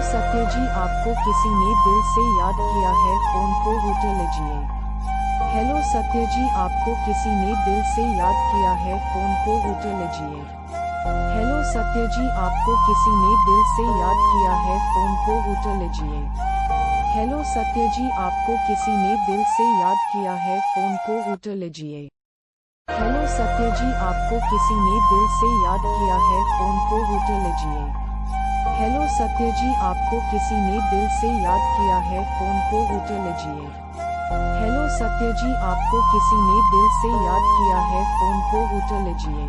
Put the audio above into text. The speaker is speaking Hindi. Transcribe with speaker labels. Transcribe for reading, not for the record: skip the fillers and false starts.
Speaker 1: सत्य जी, आपको किसी ने दिल से याद किया है, फोन को उठा लीजिए। हेलो सत्य जी, आपको किसी ने दिल से याद किया है, फोन को उठा लीजिए। हेलो सत्य जी, आपको किसी ने दिल से याद किया है, फोन को उठा लीजिए। हेलो सत्य जी, आपको किसी ने दिल से याद किया है, फोन को उठा लीजिए। हेलो सत्य जी, आपको किसी ने दिल से याद किया है, फोन को उठा लीजिए। हेलो सत्य जी, आपको किसी ने दिल से याद किया है, फोन को उठा लीजिए। हेलो सत्य जी, आपको किसी ने दिल से याद किया है, फोन को उठा लीजिए।